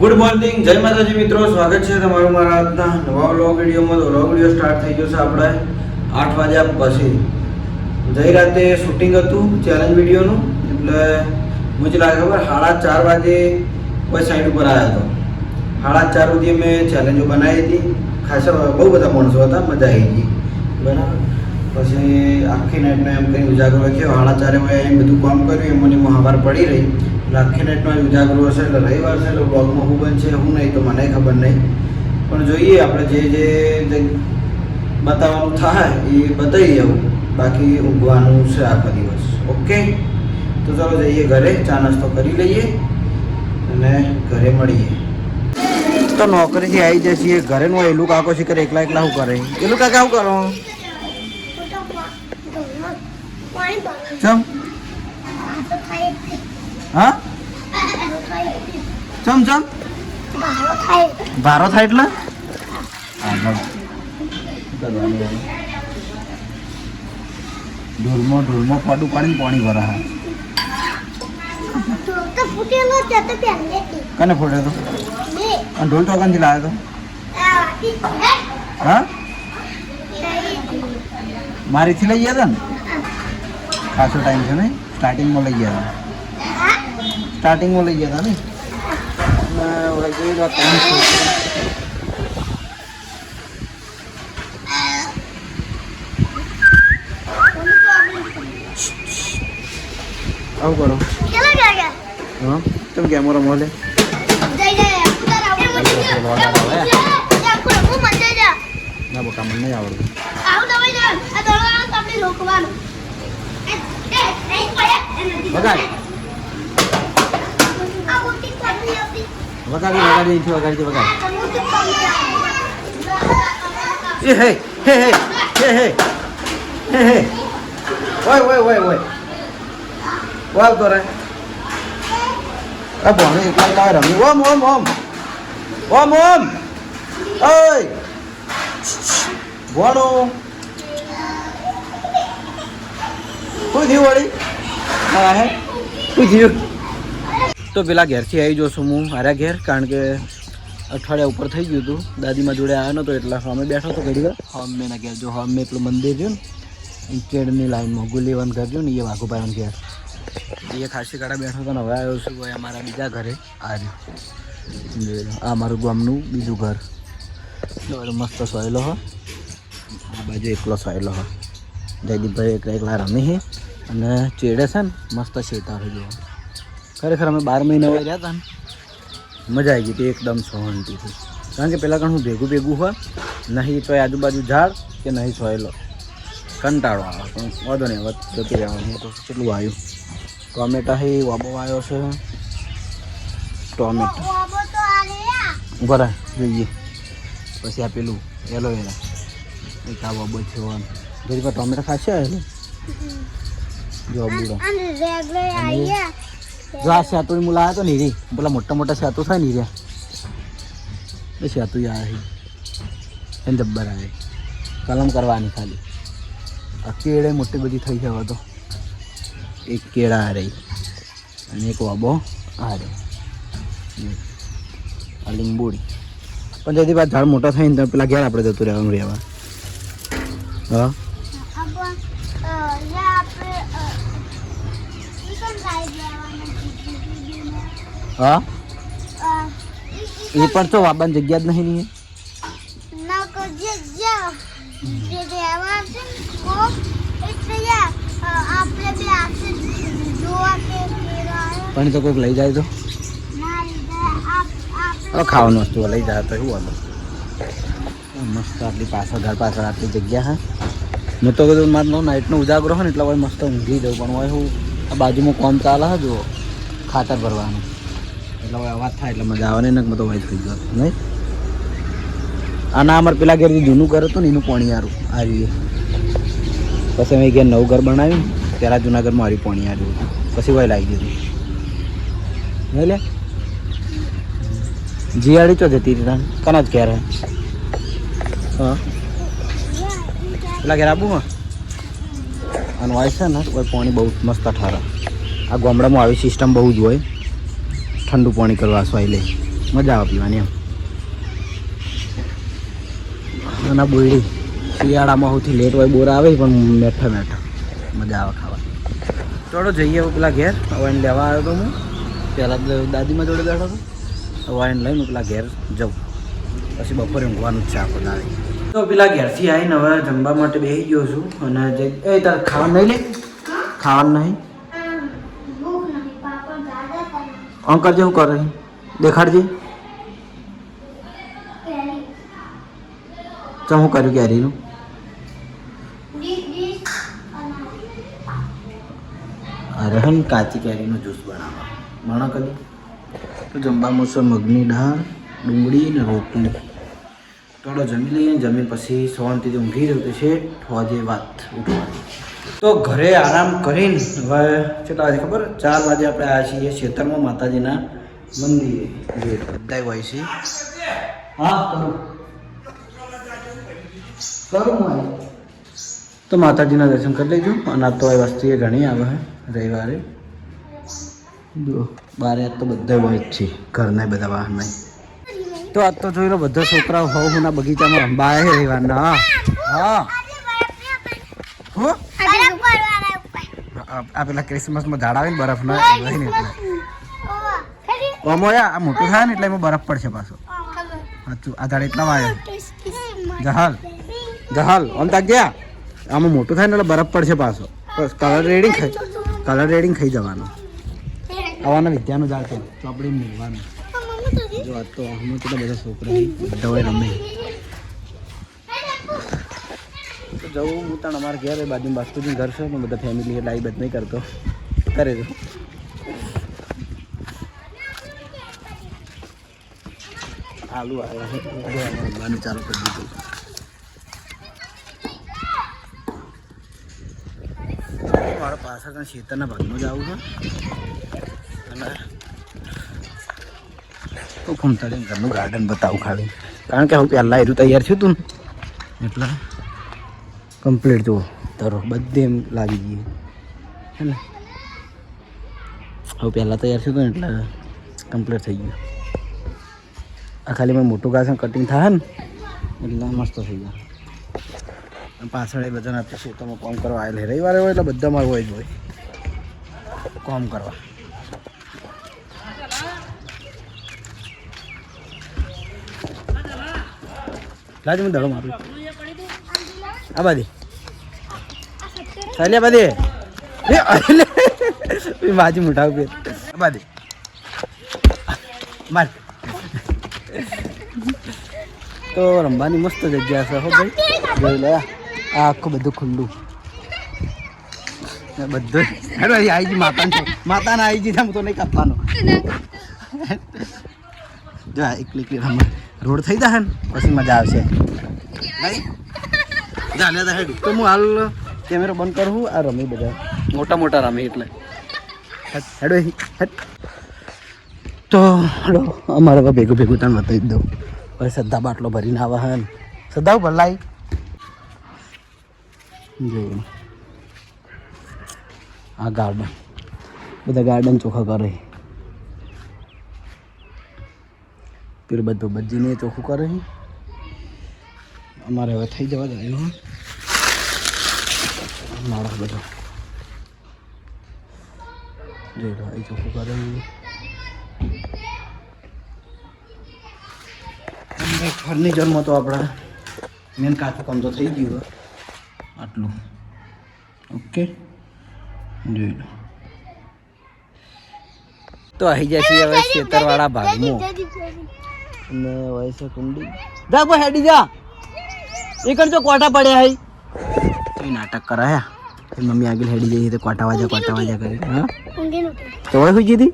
Good morning, જય માતાજી મિત્રો, સ્વાગત છે તમારું મારા આજના નવા વ્લોગ વિડીયોમાં. તો વ્લોગ વિડીયો સ્ટાર્ટ થઈ ગયો છે આપણે 8 વાગ્યા પછી. જઈ રાતે શૂટિંગ હતું ચેલેન્જ વિડીયોનું, એટલે મુझे લાગે ખબર 4:30 વાગે કોઈ સાઈડ ઉપર આવ્યા હતો. 4:30 સુધી મેં ચેલેન્જો બનાવી હતી. ખાસા બહુ બધા માણસો હતા, મજા આવી ગઈ. બરાબર. પછી આખી નાઈટનો એમ કંઈ ઉજાગરો થયો. 4:30 વાગે એમ બધું કામ કર્યું, એમ મને સવાર પડી રહી. આખી નાઈટનો ઉજાગરો હશે, એટલે રવિવાર છે એટલે બ્લોગમાં શું બનશે શું નહીં તો મને ખબર નહીં, પણ જોઈએ આપણે જે બતાવવાનું થાય એ બતાવી આવું. બાકી ઊંઘવાનું છે આખો દિવસ. ઓકે, તો ચાલો જઈએ ઘરે, ચા નાસ્તો કરી લઈએ અને ઘરે મળીએ. તો નોકરીથી આવી જાય છીએ ઘરે નું એલું કાકો શીખર એકલા શું કરે? એલું કાકા શું કરો? ચમ હા ચમ ભારો થાય એટલે ઢોલમાં પાડું પાડીને પાણી ભરા. હા કને ફોડ્યો તો? અને ઢોલ ચોકાનથી લાવ્યો તો? હા મારીથી લઈ ગયા હતા ને? ખાસો ટાઈમ છે ને, સ્ટાર્ટિંગમાં લઈ ગયા હતા. સ્ટાર્ટિંગમાં લઈ ગયા હતા ને. આવું કરો હા તમે કેમેરો મોલે ના બકા મને નહીં આવડતું. વગાડી એ હે હે હે હે હે હે હે ઓય વાવ તો રે આ બોને એકલા કાય રમી. ઓમ ઓય બોનો કોઈ દી વળી હા હે કોઈ દી. તો પેલા ઘેરથી આવી જોશું હું મારા ઘેર, કારણ કે અઠવાડિયા ઉપર થઈ ગયું હતું. દાદીમાં જોડે આવ્યો નહોતો એટલે અમે બેઠો હતો ઘડી વાર. હમેના ઘેર જો હમે પેલું મંદિર છે ને કેડની લાઈનમાં ગુલીવન ઘર જો ને એ વાઘુભાઈનું ઘેર, એ ખાસી કાળા બેઠો હતો ને હવે આવ્યો છું ભાઈ અમારા બીજા ઘરે. આ અમારું ગામનું બીજું ઘર મસ્ત સોયલો હો. આ બાજુ એકલો સોયલો હો. જયદીપભાઈ એકલા રમી છે અને ચેડે છે ને મસ્ત શેતા થઈ ગયો. ખરેખર અમે 12 મહિના રહ્યા હતા ને મજા આવી ગઈ હતી એકદમ શાંતિથી, કારણ કે પહેલાં ઘણું ભેગું હોય નહીં તો આજુબાજુ ઝાડ કે નહીં સોયલો કંટાળો આવે. પણ વાંધો નહીં, હવે જતું રહેવાનું. તો કેટલું આવ્યું ટોમેટા છે, વાબો આવ્યો છે ટોમેટો બરાબર જોઈએ. પછી આ પેલું એલોવેરા એક આ વાબો છે. જરી પર ટોમેટા ખાશે એટલે જો બુડો જો આ સેતુની મુલા આવ્યા તો નહીં રે, પેલા મોટા સેતુ થાય નહીં રહ્યા એ સેતુ આવે એને જબ્બર આવે કલમ કરવાની ખાલી. આ કેળે મોટી બધી થઈ જાય તો એક કેળા આ રહી અને એક વાબો આ રહી આ લીંબુડી. પણ જતી વાત ઝાડ મોટા થાય ને તો પેલા ઘેર આપણે જતું રહેવાનું રહેવા. હા હા એ પણ તો વાબાની જગ્યા જ નહીં પણ તો કોઈક લઈ જાય તો ખાવાનું વસ્તુ લઈ જાય તો એવું હતું. મસ્ત આટલી પાછળ ઘર પાછળ આટલી જગ્યા હા. મેં તો કીધું મારે નાઇટનો ઉજાગરો હોય ને એટલે મસ્ત ઊંઘી જવું, પણ હોય હું આ બાજુમાં કોમ ચાલે હા જુઓ ખાતર ભરવાનું, એટલે હવે અવાજ થાય એટલે મજા આવે ને. મેં તો વાઈટ થઈ ગયો નહીં. આના અમારે પેલા ઘેરથી જૂનું ઘર હતું ને એનું પાણી આવ્યું આ રહ્યું. પછી અમે ઘેર નવું ઘર બનાવ્યું, પહેલાં જૂના ઘરમાં આવ્યું પાણી આવ્યું, પછી વાય લાગી ગયું નહીં લે. જીયાડી ચો જતી હતી કના જ ઘેર હે? હા પેલા ઘેર આવું હા અને વાય છે ને પાણી બહુ મસ્ત ઠારા. આ ગામડામાં આવી સિસ્ટમ બહુ જ હોય, ઠંડુ પાણી કરવા સ્વાઈ લે મજા આવે પીવાની એમ. અને બોયડી શિયાળામાં સૌથી લેટ હોય બોર આવે પણ મેઠા મેઠા મજા આવે ખાવા. ચાલો જઈએ પેલા ઘેર. વાઈન લેવા આવ્યો હતો હું. પહેલાં દાદીમાં જોડે બેઠો હતો. વાઈન લઈને પેલા ઘેર જાઉં. પછી બપોરે ઊંઘવાનું જ છે આખો દાડે. તો પેલા ઘેરથી આવીને હવે જમવા માટે બેસી ગયો છું. અને જે એ તારે ખાવાનું નહીં લે, ખાવાનું નહીં અંકલ જેવું કરે દેખાડજે. તો હું કર્યું કેરીનું અરે હે કાચી કેરીનો જ્યુસ બનાવવા મણા કરી. તો જમવામાં છે મગની દાળ, ડુંગળી ને રોટલી. થોડો જમી લઈએ. જમી પછી શાંતિથી ઊંઘી રહ્યું તો છે થોડી વાત ઉઠવાની. તો ઘરે આરામ કરીને હવે કેટલા વાગે ખબર? 4 વાગે આપણે આવ્યા છીએ ખેતરમાં માતાજીના મંદિરે. જે બધા હોય છે. હા કરું તો માતાજીના દર્શન કરી લેજો. અને આ તો એ વસ્તુ એ ઘણી આવે છે રવિવારે. જો બારે તો બધા હોય જ છે ઘરના બધા વાહન નહીં. તો આજ તો જોઈ લો બધા છોકરાઓ હવના બગીચામાં રમવા આવે છે રવિવારના. હા આ પેલા ક્રિસમસમાં ઝાડ આવે ને બરફના લઈને એટલે આ મોટું થાય ને એટલે એમાં બરફ પડશે પાછો. સાચું આ ઝાડ એટલા વાયો જહાલ જહાલ આમ તાક ગયા. આમાં મોટું થાય ને એટલે બરફ પડશે પાછો. બસ કલર રેડિંગ ખાઈ જવાનું. આવાના વિદ્યાનું ઝાડ છે ચોપડી મૂકવાનું. જો આ તો અમે કેટલા બધા છોકરા બધા રમે. જવું હું તાણ અમારા ઘેર બાજુ બાસ્તુજી ઘર છે પણ બધા ફેમિલી એટલે આવી બધ નહીં કરતો કરે છે. આલુ આવ્યા ચાલુ કરી દીધું. મારા પાછળ ખેતરના ભાગમાં જ આવું છે. અને તો ફૂમતાડી ઘરનું ગાર્ડન બતાવું ખાલી. કારણ કે હું પહેલાં એરું તૈયાર થયું હતું ને એટલે કમ્પ્લીટ જુઓ તારો બધે એમ લાગી ગઈ હે ને. હવે પહેલાં તૈયાર થયું હતું ને એટલે કમ્પ્લીટ થઈ ગયું. આ ખાલી મેં મોટું ઘાસ કટિંગ થાય ને એટલે મસ્ત થઈ જાય. પાછળ એ બધાને આપણે ખેતરમાં કામ કરવા આવેલા રવિવારે હોય એટલે બધામાં હોય જ હોય કામ કરવા. લાજ હું દડો મારું આ બાદી ચાલ્યા બાદી બાજુ મોટા ઉપર બાદી માર. તો રમવાની મસ્ત જગ્યા છે હો ભાઈ. જોઈ લે આ આખું બધું ખુલ્લું બધું. હેડો આવી ગઈ માતાને આવી ગઈ હું તો નહીં કાપવાનો. જો એકલી રમવા રોડ થઈ જાય ને પછી મજા આવશે નહીં. ચાલે તો હેડ તો હું હાલ કેમેરો બંધ કરું. આ રમી બધા મોટા રમી એટલે હેડો હેડ. તો હેડો અમારે ભેગું તાણ બતાવી દઉં. પછી સદ્ધા બાટલો ભરીને આવે હે ને સદ્ધા ભલાઈ જોયું. આ ગાર્ડન બધા ગાર્ડન ચોખ્ખા કરે. પેલું બધું બજીને ચોખ્ખું કરે. અમારે હવે થઈ જવા જાય માણસ બધો જોઈ લો એ ચોખ્ખું કરે. ફર્નિચરમાં તો આપણા મેન કાચું કામ તો થઈ ગયું આટલું. ઓકે જોઈ લો. તો આવી જાય છે હવે ખેતરવાળા ભાગમાં. અને હોય છે કુંડી જા કોઈ હેડી જા એ કરજો કોટા પડ્યા હે તો નાટક કરાયા. મમ્મી આગળ હેડી જઈ તો કોટા વાજા કરી. હા તો હોય સુઈ ગઈ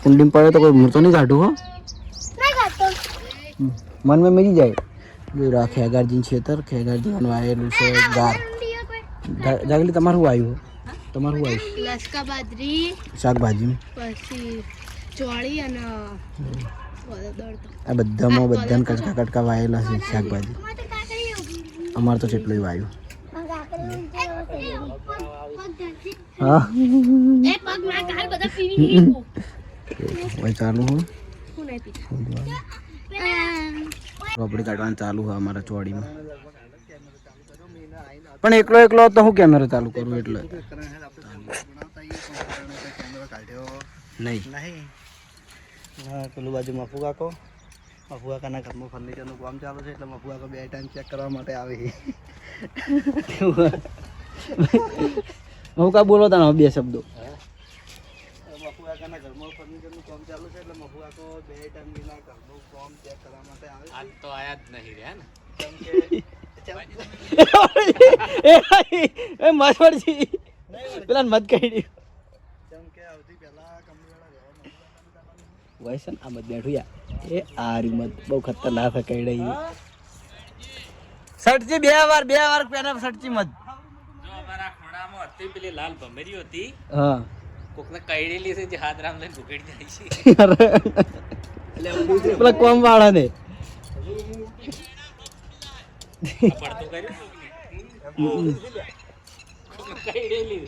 કુંડી પડે તો કોઈ મૂર્તો નહીં કાઢું હો મન में मिल जाए. जो रा खेगारजी क्षेत्र खेगारजी आवेલું છે ગાર. જાગલી તમારું આવ્યું તમારું આવ્યું લસકા બાજરી શાકભાજી પછી ચોળી અને આ બધાને કટકા વાયેલા છે શાકભાજી. અમારે તો કેટલું વાયું. હા ભાઈ ચાલુ હો કપડી કાઢવાનું ચાલુ હોય અમારા ચોડીમાં. પણ એકલો એકલો તો હું કેમેરો ચાલુ કરું એટલે નહીં. પેલું બાજુ મફુ કાકો કાકાના ઘરમાં ફર્નિચરનું કામ ચાલુ છે એટલે મફુ કાકો 2 ટાઈમ ચેક કરવા માટે આવે છે. હું કા બોલો તા 2 શબ્દો. મફુ કાકાના ઘરમાં ફર્નિચરનું કામ ચાલુ છે એટલે મફુ કાકો 2 ટાઈમ વિના ઘરનું કામ ચેક કરવા માટે આવે છે. આજ તો આયા જ નહીં રહ્યા ને કેમ કે એ માસવાડી પેલા મત કહી દે કેમ કે આવતી પહેલા કંપનીવાળા રહેવા વૈસન આ મત બેઠું યાર એ આરી મત બહુ ખતરનાક કઈ રહી સટજી બે વાર પેના સટજી મત જો અમારા ખોડામાં હતી પેલી લાલ ભમરી હતી. હા કોકને કઈડેલી છે જે હાથ રામ લઈને ભૂકેડી જાય છે. પેલા કોમ વાળા ને પડતું કર્યું કઈડેલી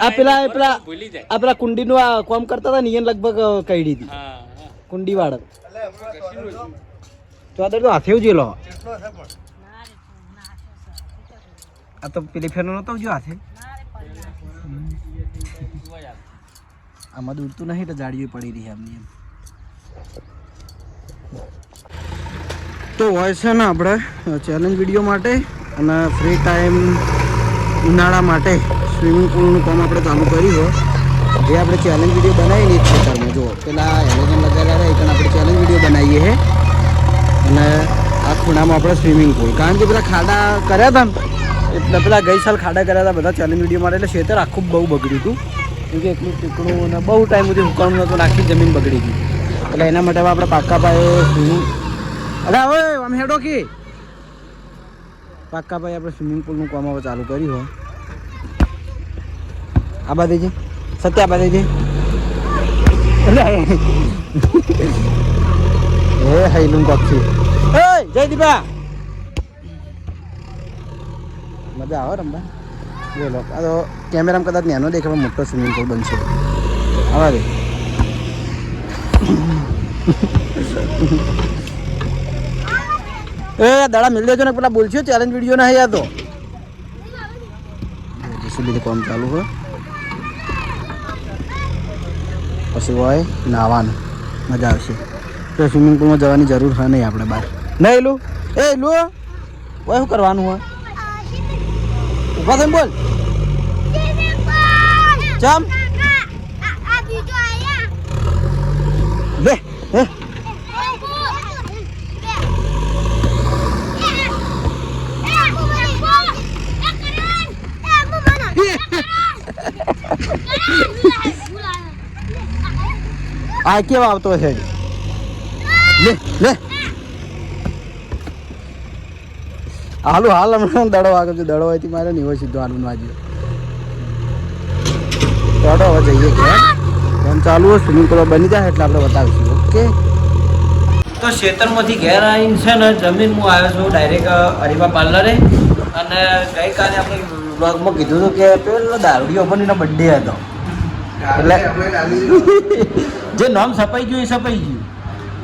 આ પેલા ભૂલી જાય. આ પેલા કુંડી નું આ કોમ કરતા હતા ને એને લગભગ કઈડી હતી હા કુંડી વાળા તો આ તો હાથે ઉજેલો આ તો પેલી ફેરનો નતો જો હાથે આમાં દૂરતું નહીં તો જાડીઓ પડી રહી એમની એમ. તો હોય છે ને આપણે ચેલેન્જ વિડીયો માટે અને ફ્રી ટાઈમ ઉનાળા માટે સ્વિમિંગ પુલનું કામ આપણે ચાલુ કર્યું હોય જે આપણે ચેલેન્જ વિડીયો બનાવીને જ ખેતરમાં જુઓ પેલા હેલોજન લગાવેલા રહે પણ આપણે ચેલેન્જ વિડીયો બનાવીએ છે અને આ ખૂણામાં આપણે સ્વિમિંગ પુલ કારણ કે પેલા ખાડા કર્યા હતા ને એટલે પેલા ગઈ સાલ ખાડા કર્યા હતા બધા ચેલેન્જ વિડીયો માટે એટલે ખેતર આખું બહુ બગડ્યું હતું કેમ કે એટલું ટીકડું અને બહુ ટાઈમ સુધી હુકાણું નહોતું આખી જમીન બગડી ગઈ એટલે એના માટે હવે આપણે પાક્કા પાયે સ્વિમિંગ અરે હવે આમ હેડો કે પાક્કા પાયે આપણે સ્વિમિંગ પુલનું કામ હવે ચાલુ કર્યું હોય આ બાજુ છે સત્ય આ બાજુ છે એ હૈલું કોક્ષી એ જય દીપા મજા આવે રમવા બોલો આ તો કેમેરામાં કદાચ નાનો દેખાવ મોટો સ્વિમિંગ પુલ બનશે આવા દે એ દાડા મિલ દેજો ને પેલા બોલશો ચેલેન્જ વિડીયો ના હૈયા તો જેસીબી કામ ચાલુ હોય પછી હોય નાવાનું મજા આવશે તો સ્વિમિંગ પુલમાં જવાની જરૂર હોય નહીં આપણે બહાર નહીં એલું એ એલું હોય શું કરવાનું હોય ઉભા થઈને બોલ ચમ લે હે આ કેવા આવતો છે લે લે હાલું હાલ હમણાં દડો આગળ છે દડો હોય મારે નહીં હોય સીધો હાલું વાજ્યો દડો હવે જઈએ કે એમ ચાલુ હોય સ્વિમિંગ પુલ બની જાય એટલે આપણે બતાવીશું ઓકે. તો ખેતરમાંથી ઘેર આવીને છે ને જમીન હું આવ્યો છું ડાયરેક્ટ અરીબા પાર્લરે અને ગઈકાલે આપણે બ્લોગમાં કીધું હતું કે પેલો દારૂડિયો પણ એનો બર્થડે હતો એટલે જે નામ છપાઈ ગયું એ છપાઈ ગયું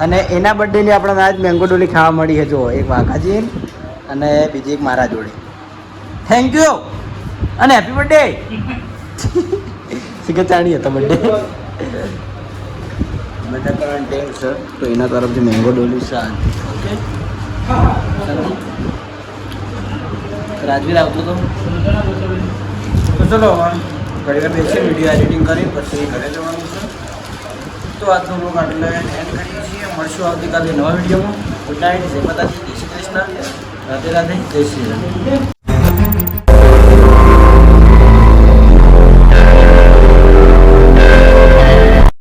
અને એના બર્થડેની આપણે આજ મેંગો ડોલી ખાવા મળી છે જો એક વાઘાજી અને બીજી એક મારા જોડે થેન્ક યુ અને હેપી બર્થડે શીખે ચાણી હતો બર્થડે બધા કરંટ ટેન્ક છે તો એના તરફથી મેંગો ડોલી છે ઓકે રાજવીર આવતો તો ચલો ઘડી વાર બેસીએ વિડીયો એડિટિંગ કરી પછી ઘરે જવાનું છે તો આજનો બ્લોગ આટલે એન્ડ કરીએ છીએ મળશું આવતીકાલે નવા વિડીયોમાં ગુડ નાઇટ જય માતાજી જય શ્રી કૃષ્ણ રાધે રાધે જય શ્રી રામ.